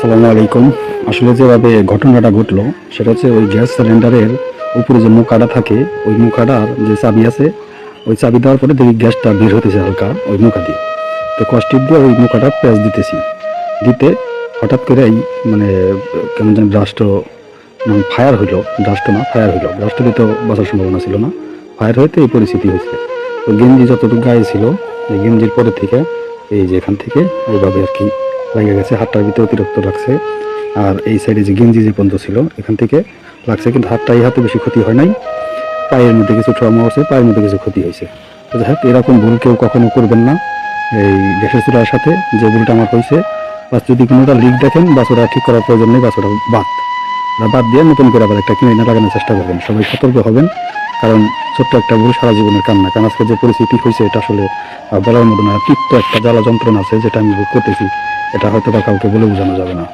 আসসালামু আলাইকুম। আসলে যেভাবে ঘটনাটা ঘটলো সেটা হচ্ছে ওই গ্যাস সিলিন্ডারের উপরে যে মুখাটা থাকে, ওই মুখাটার যে চাবি আছে, ওই চাবি দেওয়ার পরে দেখি গ্যাসটা বের হতেছে হালকা ওই মুখা দিয়ে। তো কষ্টিপ দিয়ে ওই মুখাটা প্যাঁচ দিতেছি, দিতে হঠাৎ করে এই মানে কেমন যেন ব্রাস্ট ফায়ার হইলো। ব্রাস্ট না, ফায়ার হইলো। ব্রাস্ট দিয়ে তো বাঁচার সম্ভাবনা ছিল না, ফায়ার হইতে এই পরিস্থিতি হয়েছে। তো গেঞ্জি যতটুকু গায়ে ছিল, এই গেঞ্জির পরে থেকে এই যে এখান থেকে এইভাবে আর কি লেগে গেছে, হাতটার ভিতরে অতিরিক্ত লাগছে। আর এই সাইডে যে গেঞ্জি যে পর্যন্ত ছিল এখান থেকে লাগছে, কিন্তু হাতটা এই হাতে বেশি ক্ষতি হয় নাই। পায়ের মধ্যে কিছু ট্রমা হচ্ছে, পায়ের মধ্যে কিছু ক্ষতি হয়েছে। তো যাই হোক, এরকম ভুল কেউ কখনো করবেন না এই গ্যাসের চুলার সাথে, যে ভুলটা আমার হয়েছে। বা যদি কোনোটা লিক দেখেন, বাস ওটা ঠিক করার প্রয়োজন নেই, বাস ওটা বাদ দিয়ে নতুন করে আবার একটা কিনে এনে লাগানোর চেষ্টা করবেন। সবাই সতর্ক হবেন, কারণ ছোট্ট একটা ভুল সারা জীবনের কান্না। কারণ আজকে যে পরিস্থিতি হয়েছে এটা আসলে বলার মতো না। তিক্ত একটা জ্বালা যন্ত্রণা আছে যেটা আমি ভোগ করতেছি, এটা হয়তো বা কাউকে বলে বোঝানো যাবে না।